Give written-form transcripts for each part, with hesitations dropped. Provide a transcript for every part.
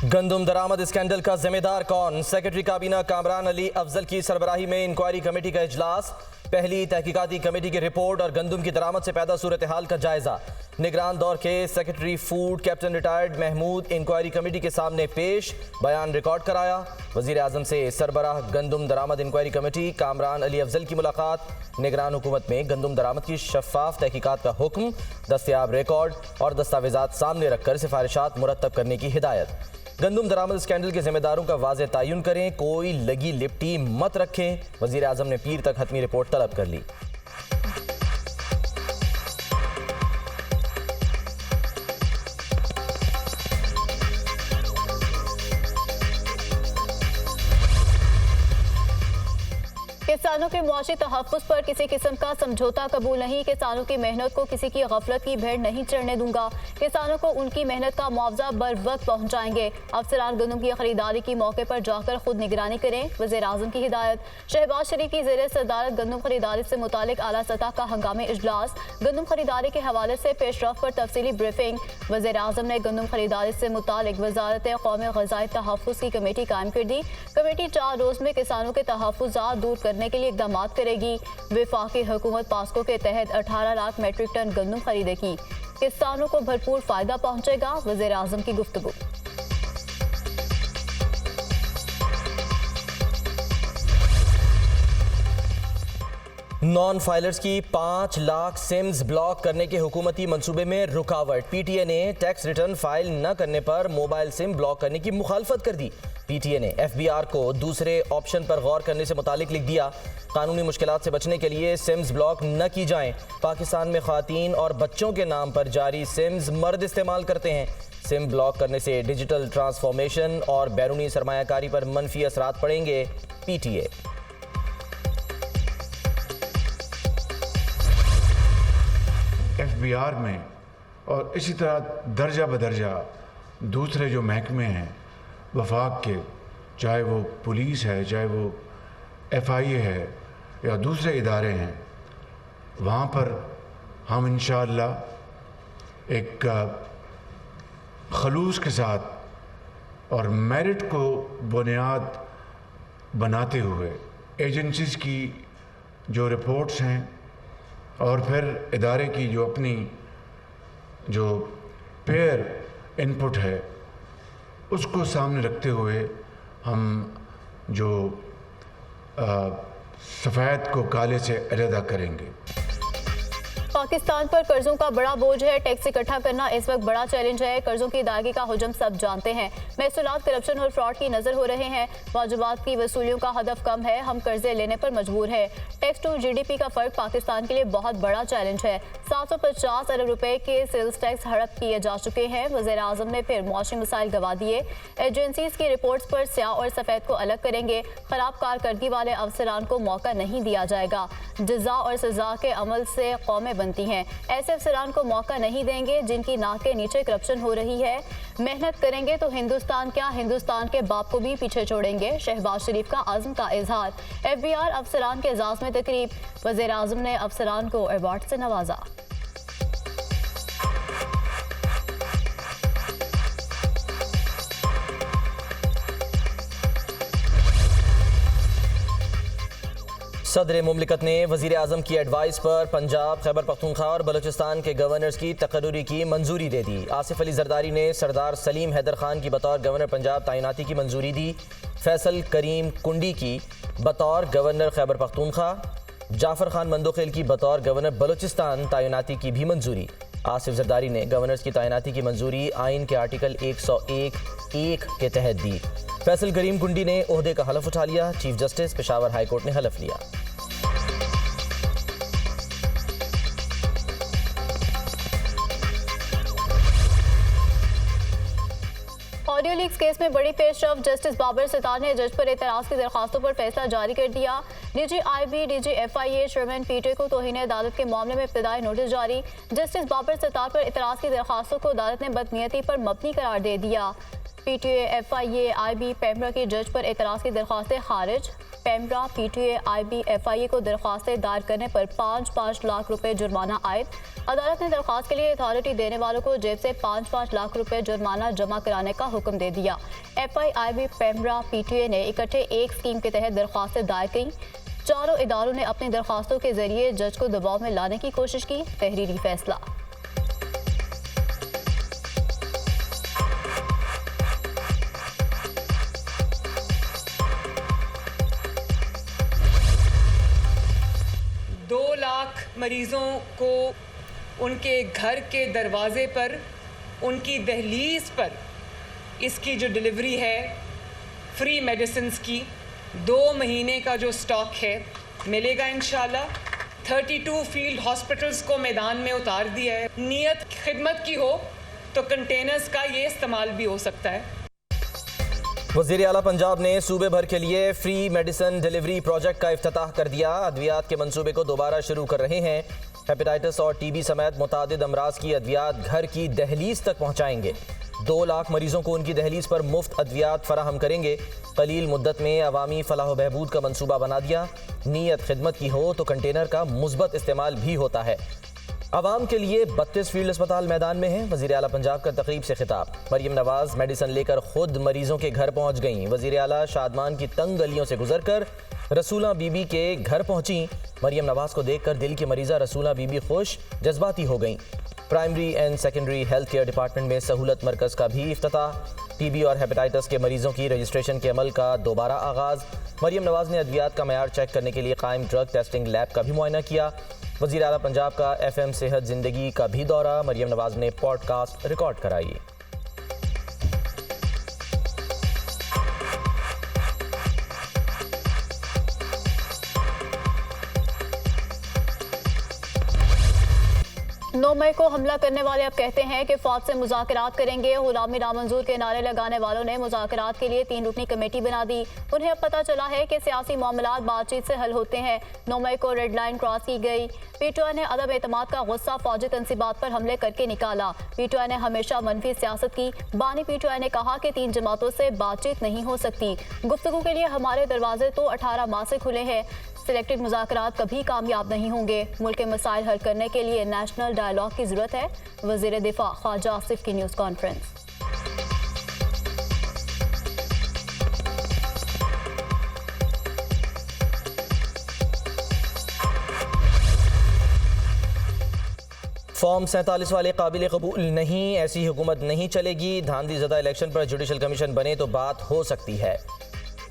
गंदुम दरामद scandal का जिम्मेदार कौन? सेक्रेटरी काबीना कामरान अली अफजल की सरबराही में इंक्वायरी कमेटी का इजलास। पहली तहकीकाती कमेटी की रिपोर्ट और गंदुम की दरामद से पैदा सूरत हाल का जायजा। निगरान दौर के secretary food captain retired Mahmood inquiry committee के सामने पेश, बयान रिकॉर्ड कराया। वजीर आजम से सरबराह गंदुम दरामद इंक्वायरी कमेटी कामरान अली अफजल की मुलाकात। निगरान हुकूमत में गंदुम दरामद की शफाफ तहकीकात का हुक्म। दस्तयाब रिकॉर्ड और दस्तावेजात सामने रखकर सिफारिशात मुरतब करने की हिदायत। गंदुम दरामद स्कैंडल के जिम्मेदारों का वाज़ेह तयन करें, कोई लगी लिपटी मत रखें। वजीर आजम ने पीर तक हतमी रिपोर्ट तलब कर ली। किसानों के मुआशी तहफ़्फ़ुज़ पर किसी किस्म का समझौता कबूल नहीं। किसानों की मेहनत को किसी की गफलत की भेंट नहीं चढ़ने दूंगा। किसानों को उनकी मेहनत का मुआवजा बर वक्त पहुँचाएंगे। अफसरान गंदम की खरीदारी की मौके पर जाकर खुद निगरानी करें। वज़ीर आज़म की हिदायत। शहबाज शरीफ की ज़ेर सदारत गंदम खरीदारी से मुतालिक आला सतह का हंगामी इजलास। गंदम खरीदारी के हवाले से पेशरफ पर तफसीली ब्रीफिंग। वज़ीर आज़म ने गंदम खरीदारी से मुतालिक वज़ारत कौमी ग़ज़ाई तहफ़्फ़ुज़ की कमेटी कायम कर दी। कमेटी 4 रोज़ में किसानों के तहफ़्फ़ुज़ात दूर करने के लिए इक़दाम करेगी। वफाकी हुकूमत पास्को के तहत 18 लाख मेट्रिक टन गंदम खरीदेगी। किसानों को भरपूर फायदा पहुंचेगा। वज़ीर आज़म की गुफ्तगू। नॉन फाइलर्स की 5 लाख सिम्स ब्लॉक करने के हुकूमती मंसूबे में रुकावट। पीटीए ने टैक्स रिटर्न फाइल न करने पर मोबाइल सिम ब्लॉक करने की मुखालफत कर दी। पीटीए ने एफबीआर को दूसरे ऑप्शन पर गौर करने से मुतालिक लिख दिया। कानूनी मुश्किलात से बचने के लिए सिम्स ब्लॉक न की जाएं। पाकिस्तान में ख़वातीन और बच्चों के नाम पर जारी सिम्स मर्द इस्तेमाल करते हैं। सिम ब्लॉक करने से डिजिटल ट्रांसफॉर्मेशन और बैरूनी सरमायाकारी पर मनफी असरात पड़ेंगे। पीटीए। एफबीआर में और इसी तरह दर्जा बदर्जा दूसरे जो महकमे हैं वफाक के, चाहे वो पुलिस है, चाहे वो एफआईए है या दूसरे इदारे हैं, वहाँ पर हम इंशाअल्लाह एक खलूस के साथ और मेरिट को बुनियाद बनाते हुए एजेंसीज़ की जो रिपोर्ट्स हैं और फिर इदारे की जो अपनी जो पेयर इनपुट है उसको सामने रखते हुए हम जो सफ़ेद को काले से अलहदा करेंगे। पाकिस्तान पर कर्जों का बड़ा बोझ है। टैक्स इकट्ठा करना इस वक्त बड़ा चैलेंज है। कर्जों की अदायगी का हुजम सब जानते हैं। महसूलात करप्शन और फ्रॉड की नजर हो रहे हैं। वाजिबात की वसूलियों का हदफ कम है। हम कर्जे लेने पर मजबूर है। टैक्स टू जीडीपी का फर्क पाकिस्तान के लिए बहुत बड़ा चैलेंज है। 750 अरब रुपए के सेल्स टैक्स हड़प किए जा चुके हैं। वज़ीर आज़म ने फिर मुआशी मसाइल गवा दिए। एजेंसीज की रिपोर्ट्स पर स्याह और सफ़ेद को अलग करेंगे। खराब कारकर्दगी वाले अफसरान को मौका नहीं दिया जाएगा। जज़ा और सजा के अमल से कौमें बनती हैं। ऐसे अफसरान को मौका नहीं देंगे जिनकी नाक के नीचे करप्शन हो रही है। मेहनत करेंगे तो हिंदुस्तान क्या, हिंदुस्तान के बाप को भी पीछे छोड़ेंगे। शहबाज शरीफ का आज़म का इजहार। एफबीआर अफसरान के एजाज़ में तकरीब। वज़ीर आज़म ने अफसरान को अवार्ड से नवाजा। सदर मुमलिकत ने वज़ीर आज़म की एडवाइस पर पंजाब, खैबर पख्तूनख्वा और बलूचिस्तान के गवर्नर्स की तकर्रुरी की मंजूरी दे दी। आसिफ अली जरदारी ने सरदार सलीम हैदर खान की बतौर गवर्नर पंजाब तैनाती की मंजूरी दी। फैसल करीम कुंडी की बतौर गवर्नर खैबर पख्तूनख्वा, जाफ़र खान मंदोखेल की बतौर गवर्नर बलूचिस्तान तैनाती की भी मंजूरी। आसिफ जरदारी ने गवर्नर्स की तैनाती की मंजूरी आइन के आर्टिकल 101(1) के तहत दी। फैसल करीम कुंडी ने ओहदे का हलफ उठा लिया। Chief justice Peshawar high court ने हलफ लिया। ऑडियो लीक्स केस में बड़ी पेशरफ। जस्टिस बाबर सितार ने जज पर एतराज़ की दरखास्तों पर फैसला जारी कर दिया। DGIB, DGFIA चेयरमैन पीटे को तौहीन अदालत के मामले में इब्तिदाई नोटिस जारी। जस्टिस बाबर सितार पर एतराज़ की दरखास्तों को अदालत ने बदनीयती पर मबनी करार दे दिया। पीटीए, एफआईए, आईबी, पेमरा की जज पर एतराज़ की दरख्वास्तें खारिज। पेमरा, पीटीए, आईबी, एफआईए को दरख्वास्तें दायर करने पर 5-5 लाख रुपए जुर्माना आयद। अदालत ने दरख्वास्त के लिए अथॉरिटी देने वालों को जेब से 5-5 लाख रुपए जुर्माना जमा कराने का हुक्म दे दिया। एफआई, आईबी, पेमरा, पीटीए ने इकट्ठे एक स्कीम के तहत दरख्वास्तें दायर की। चारों इदारों ने अपनी दरख्वास्तों के जरिए जज को दबाव में लाने की कोशिश की। तहरीरी फैसला। मरीज़ों को उनके घर के दरवाज़े पर, उनकी दहलीज पर इसकी जो डिलीवरी है फ्री मेडिसिन्स की, 2 महीने का जो स्टॉक है मिलेगा इंशाल्लाह। 32 फील्ड हॉस्पिटल्स को मैदान में उतार दिया है। नीयत खिदमत की हो तो कंटेनर्स का ये इस्तेमाल भी हो सकता है। वज़ीर आला पंजाब ने सूबे भर के लिए फ्री मेडिसिन डिलीवरी प्रोजेक्ट का इफ्तिताह कर दिया। अद्वियात के मंसूबे को दोबारा शुरू कर रहे हैं। हेपेटाइटिस और टीबी समेत मुतादिद अमराज की अद्वियात घर की दहलीज तक पहुँचाएंगे। 2 लाख मरीजों को उनकी दहलीज पर मुफ्त अद्वियात फराहम करेंगे। कलील मुद्दत में अवामी फलाह व बहबूद का मंसूबा बना दिया। नीयत खिदमत की हो तो कंटेनर का मुस्बत इस्तेमाल भी होता है। आवाम के लिए 32 फील्ड अस्पताल मैदान में हैं। वज़ीर आला पंजाब का तकरीब से खिताब। मरियम नवाज मेडिसिन लेकर खुद मरीजों के घर पहुंच गईं। वज़ीर आला शादमान की तंग गलियों से गुजरकर रसूला बीबी के घर पहुंची। मरियम नवाज को देखकर दिल की मरीज़ा रसूला बीबी खुश जज्बाती हो गईं। Primary and secondary health care department में सहूलत मरकज़ का भी इफ्तिताह। टीबी और हेपेटाइटिस के मरीजों की रजिस्ट्रेशन के अमल का दोबारा आगाज़। मरियम नवाज ने अद्वियात का मयार चेक करने के लिए कायम ड्रग टेस्टिंग लैब का भी मुआयना किया। वज़ीर आला पंजाब का FM सेहत ज़िंदगी का भी दौरा। मरियम नवाज ने पॉडकास्ट रिकॉर्ड कराई। नौ मई को हमला करने वाले अब कहते हैं कि फौज से मुज़ाकरात करेंगे। गुलामी नामंजूर के नारे लगाने वालों ने मुज़ाकरात के लिए 3 रुकनी कमेटी बना दी। उन्हें अब पता चला है कि सियासी मामलात बातचीत से हल होते हैं। 9 मई को रेड लाइन क्रॉस की गई। पीटीआई ने अदम एतमाद का गुस्सा फौजी तंसीबात पर हमले करके निकाला। पीटीआई ने हमेशा मनफी सियासत की। बानी पीटीआई ने कहा कि 3 जमातों से बातचीत नहीं हो सकती। गुफ्तगू के लिए हमारे दरवाजे तो 18 माह से खुले हैं। सिलेक्टेड मुज़ाकरात कभी कामयाब नहीं होंगे। मुल्क के मसाइल हल करने के लिए नेशनल डायलॉग की ज़रूरत है। वज़ीर दिफा ख्वाजा आसिफ की न्यूज़ कॉन्फ्रेंस। फॉर्म 47 वाले काबिल कबूल नहीं, ऐसी हुकूमत नहीं चलेगी। धांधली ज़दा इलेक्शन पर जुडिशल कमीशन बने तो बात हो सकती है।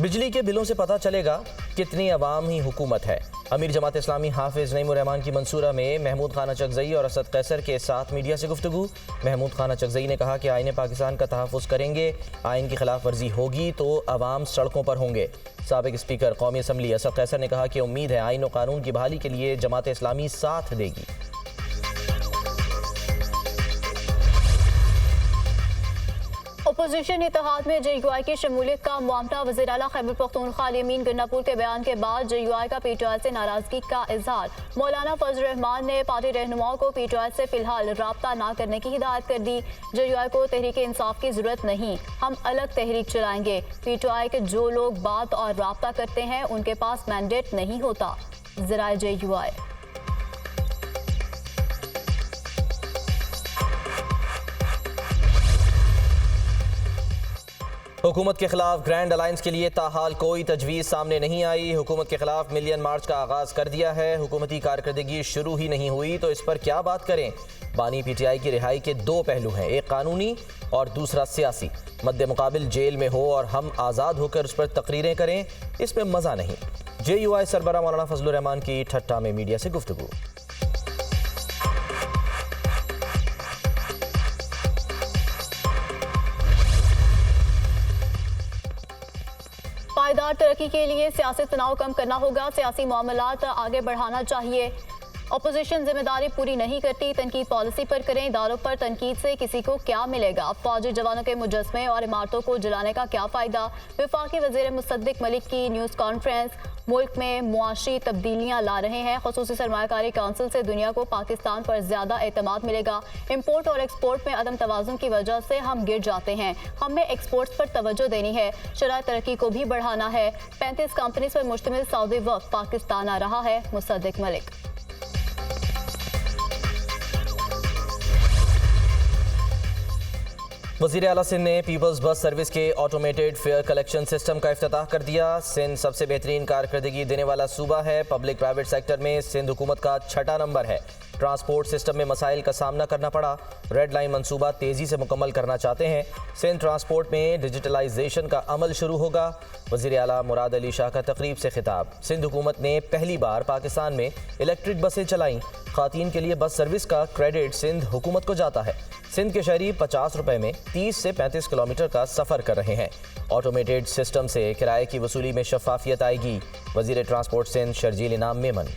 बिजली के बिलों से पता चलेगा कितनी अवामी हुकूमत है। अमीर जमात इस्लामी हाफिज नईमुर रहमान की मंसूरा में महमूद खान अचकज़ई और असद कैसर के साथ मीडिया से गुफ्तगू। महमूद खान अचकज़ई ने कहा कि आईन पाकिस्तान का तहफ़्फ़ुज़ करेंगे। आइन की खिलाफ वर्जी होगी तो अवाम सड़कों पर होंगे। साबिक स्पीकर कौमी असम्बली असद कैसर ने कहा कि उम्मीद है आइन और कानून की बहाली के लिए जमात इस्लामी साथ देगी। अपोजिशन इत्तेहाद में JUI की शमूलियत का मामला। वज़ीर आला खैबर पख्तूनख्वा अमीन गन्नापुर के बयान के बाद JUI का PTI से नाराजगी का इजहार। मौलाना फजल रहमान ने पार्टी रहनुमाओं को PTI से फिलहाल राब्ता ना करने की हिदायत कर दी। JUI को तहरीक इंसाफ की जरूरत नहीं, हम अलग तहरीक चलाएंगे। PTI के जो लोग बात और राब्ता करते हैं उनके पास मैंडेट नहीं होता। ज़राए JUI। हुकूमत के खिलाफ ग्रैंड अलायंस के लिए ताहाल कोई तजवीज़ सामने नहीं आई। हुकूमत के खिलाफ मिलियन मार्च का आगाज़ कर दिया है। हुकूमती कारकर्दगी शुरू ही नहीं हुई तो इस पर क्या बात करें। बानी PTI की रिहाई के 2 पहलू हैं, एक कानूनी और दूसरा सियासी। मद्दे मुकाबिल जेल में हो और हम आज़ाद होकर उस पर तकरीरें करें, इसमें मज़ा नहीं। JUI सरबराह मौलाना फजल रहमान की ठट्टा में मीडिया से गुफ्तगू। पायदार तरक्की के लिए सियासी तनाव कम करना होगा। सियासी मामलात आगे बढ़ाना चाहिए। अपोजिशन जिम्मेदारी पूरी नहीं करती, तनकीद पॉलिसी पर करें। इदारों पर तनकीद से किसी को क्या मिलेगा? फौजी जवानों के मुजस्मे और इमारतों को जलाने का क्या फ़ायदा? वफाकी वज़ीर मुसद्दिक मलिक की न्यूज़ कॉन्फ्रेंस। मुल्क में मुआशी तब्दीलियाँ ला रहे हैं। ख़ुसूसी सरमायाकारी काउंसिल से दुनिया को पाकिस्तान पर ज़्यादा एतमाद मिलेगा। इम्पोर्ट और एक्सपोर्ट में अदम तवाज़ुन की वजह से हम गिर जाते हैं। हमें एक्सपोर्ट्स पर तवज्जो देनी है, शराय तरक्की को भी बढ़ाना है। 35 कंपनीज पर मुश्तमिल सऊदी वफ़द पाकिस्तान आ रहा है। मुसद्दिक मलिक। वज़ीर आला सिंध ने पीपल्स बस सर्विस के ऑटोमेटेड फेयर कलेक्शन सिस्टम का इफ्तिताह कर दिया। सिंध सबसे बेहतरीन कारकर्दगी देने वाला सूबा है। पब्लिक प्राइवेट सेक्टर में सिंध हुकूमत का 6ठा नंबर है। ट्रांसपोर्ट सिस्टम में मसाइल का सामना करना पड़ा। रेड लाइन मंसूबा तेज़ी से मुकम्मल करना चाहते हैं। सिंध ट्रांसपोर्ट में डिजिटलाइजेशन का अमल शुरू होगा। वज़ीर आला मुराद अली शाह का तकरीब से खिताब। सिंध हुकूमत ने पहली बार पाकिस्तान में इलेक्ट्रिक बसें चलाईं। ख़ातीन के लिए बस सर्विस का क्रेडिट सिंध हुकूमत को जाता है। सिंध के शहरी 50 रुपए में 30 से 35 किलोमीटर का सफ़र कर रहे हैं। ऑटोमेटेड सिस्टम से किराए की वसूली में शफाफियत आएगी। वज़ीर ट्रांसपोर्ट सिंध शर्जील इनाम मेमन।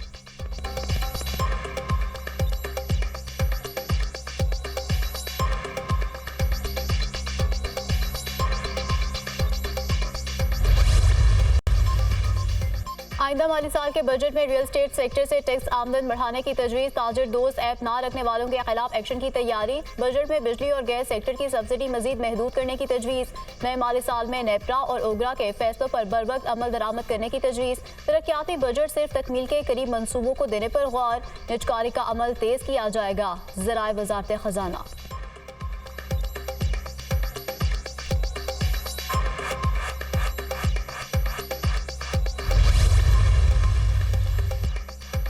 आइंदा माली साल के बजट में रियल एस्टेट सेक्टर से टैक्स आमदन बढ़ाने की तजवीज़। ताजिर दोस्त ऐप ना रखने वालों के खिलाफ एक्शन की तैयारी। बजट में बिजली और गैस सेक्टर की सब्सिडी मजीद महदूद करने की तजवीज़। नए माली साल में नेपरा और ओगरा के फैसलों पर बरवक्त अमल दरामद करने की तजवीज़। तरक्याती बजट सिर्फ तकमील के करीब मनसूबों को देने पर गौर। निजकारी का अमल तेज़ किया जाएगा। ज़राए वज़ारत ख़जाना।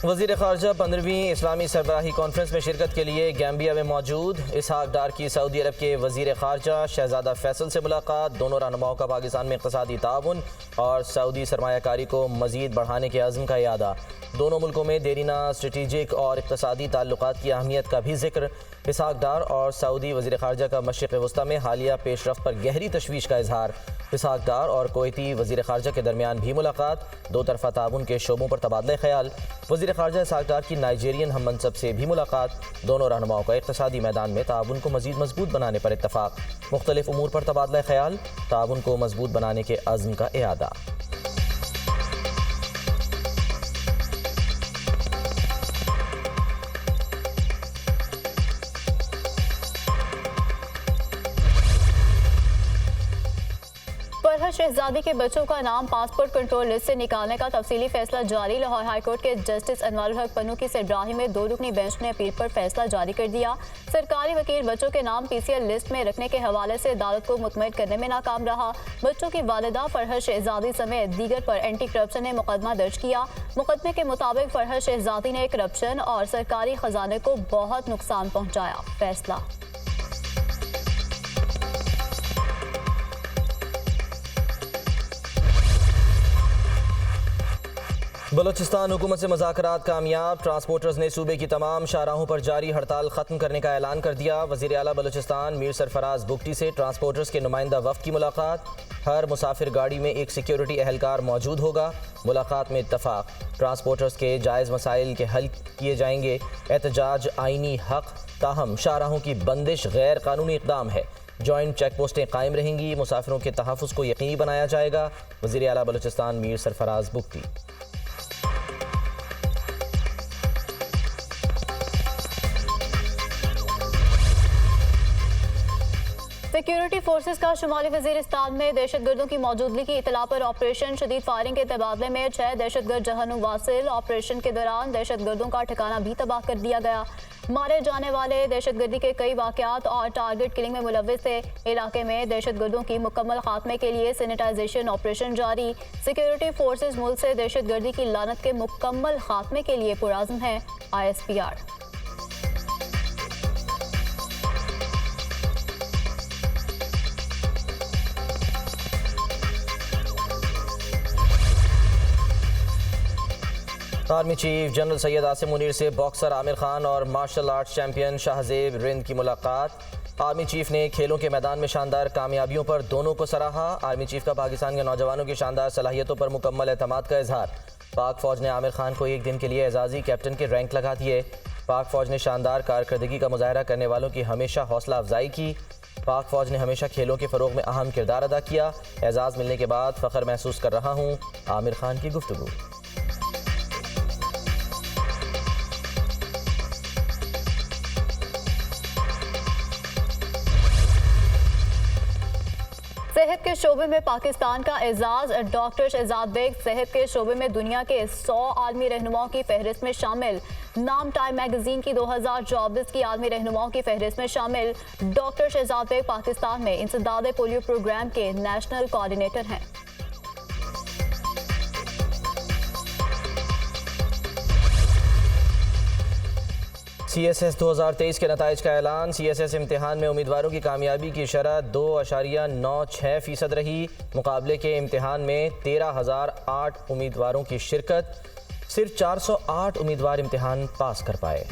वज़ीर ख़ारजा 15वीं इस्लामी सरबराही कॉन्फ्रेंस में शिरकत के लिए गैम्बिया में मौजूद। इसहाक डार की सऊदी अरब के वज़ीर ख़ारजा शहज़ादा फैसल से मुलाकात। दोनों रहनुमाओं का पाकिस्तान में इक़्तिसादी ताउन और सऊदी सरमायाकारी को मज़ीद बढ़ाने के अज़्म का इयादा। दोनों मुल्कों में देरीना स्ट्रेटेजिक और इक़्तिसादी ताल्लुकात की अहमियत का भी जिक्र। इसहाक डार और सऊदी वज़ीर ख़ारजा का मशरिक़ वस्ता में हालिया पेशरफ्त पर गहरी तशवीश का इजहार। इसहाक डार और कोयती वज़ीर ख़ारजा के दरमियान भी मुलाकात। दो तरफ़ा ताउन के शोबों पर तबादला ख्याल। वज़ीर ख़ारजा इसहाक डार की नाइजीरियन हम मनसब से भी मुलाकात। दोनों रहनुमाओं का इक़्तिसादी मैदान में ताउन को मज़ीद मजबूत बनाने पर इत्तफ़ाक़। मुख्तलिफ उमूर पर तबादला ख्याल। ताउन को मजबूत बनाने के अज़्म का इयादा। फरहत शहजादी के बच्चों का नाम पासपोर्ट कंट्रोल लिस्ट से निकालने का तफसीली फैसला जारी। लाहौर हाईकोर्ट के जस्टिस अनवारुल हक पन्नू की सरबराही में 2 रुकनी बेंच ने अपील पर फैसला जारी कर दिया। सरकारी वकील बच्चों के नाम पीसीएल लिस्ट में रखने के हवाले से अदालत को मुतमईन करने में नाकाम रहा। बच्चों की वालिदा फरहत शहजादी समेत दीगर पर एंटी करप्शन ने मुकदमा दर्ज किया। मुकदमे के मुताबिक फरहत शहजादी ने करप्शन और सरकारी खजाने को बहुत नुकसान पहुँचाया। फैसला। बलूचिस्तान हुकूमत से मुज़ाकरात कामयाब। ट्रांसपोर्टर्स ने सूबे की तमाम शाहराहों पर जारी हड़ताल ख़त्म करने का ऐलान कर दिया। वज़ीर आला बलूचिस्तान मीर सरफराज बुगटी से ट्रांसपोर्टर्स के नुमाइंदा वफ़द की मुलाकात। हर मुसाफिर गाड़ी में एक सिक्योरिटी एहलकार मौजूद होगा। मुलाकात में इत्तफ़ाक़। ट्रांसपोर्टर्स के जायज़ मसाइल के हल किए जाएंगे। एहतजाज आइनी हक़, ताहम शाहराहों की बंदिश गैर कानूनी इक़दाम है। जॉइंट चेक पोस्टें कायम रहेंगी। मुसाफिरों के तहफ़्फ़ुज़ को यकीनी बनाया जाएगा। वज़ीर आला बलूचिस्तान मीर सरफराज बुगटी। सिक्योरिटी फोर्सेस का शुमाली वज़ीरिस्तान में दहशतगर्दों की मौजूदगी की इतला पर ऑपरेशन। शदीद फायरिंग के तबादले में 6 दहशतगर्द जहन्नुम वासिल। ऑपरेशन के दौरान दहशतगर्दों का ठिकाना भी तबाह कर दिया गया। मारे जाने वाले दहशतगर्दी के कई वाक़यात और टारगेट किलिंग में मुलव्विस थे। इलाके में दहशतगर्दों की मुकम्मल खात्मे के लिए सैनिटाइजेशन ऑपरेशन जारी। सिक्योरिटी फोर्सेस मुल्क से दहशतगर्दी की लानत के मुकम्मल खात्मे के लिए पुरआज़्म है। ISPR। Army chief general Syed Asim Munir से बॉक्सर आमिर खान और martial arts champion Shahzeb Rind की मुलाकात। आर्मी चीफ ने खेलों के मैदान में शानदार कामयाबियों पर दोनों को सराहा। आर्मी चीफ का पाकिस्तान के नौजवानों की शानदार सलाहियतों पर मुकम्मल एतमाद का इजहार। पाक फौज ने आमिर खान को एक दिन के लिए एजाजी कैप्टन के रैंक लगा दिए। पाक फौज ने शानदार कारकर्दगी का मुजाहरा करने वालों की हमेशा हौसला अफजाई की। पाक फौज ने हमेशा खेलों के फ़रोग में अहम किरदार अदा किया। एजाज़ मिलने के बाद फ़ख्र महसूस कर रहा हूँ। आमिर खान की गुफ्तगू। सेहत के शोबे में पाकिस्तान का एजाज। डॉक्टर शहजाद बेग सेहत के शोबे में दुनिया के 100 आलमी रहनुमाओं की फहरिस्त में शामिल। नाम टाइम मैगजीन की 2024 की आलमी रहनुमाओं की फहरिस्त में शामिल। डॉक्टर शहजाद बेग पाकिस्तान में इंसदाद पोलियो प्रोग्राम के नेशनल कोऑर्डिनेटर हैं। CSS 2023 के नताइज का ऐलान। CSS इम्तिहान में उम्मीदवारों की कामयाबी की शरह 2.96% रही। मुकाबले के इम्तिहान में 13,008 उम्मीदवारों की शिरकत। सिर्फ 408 उम्मीदवार इम्तिहान पास कर पाए।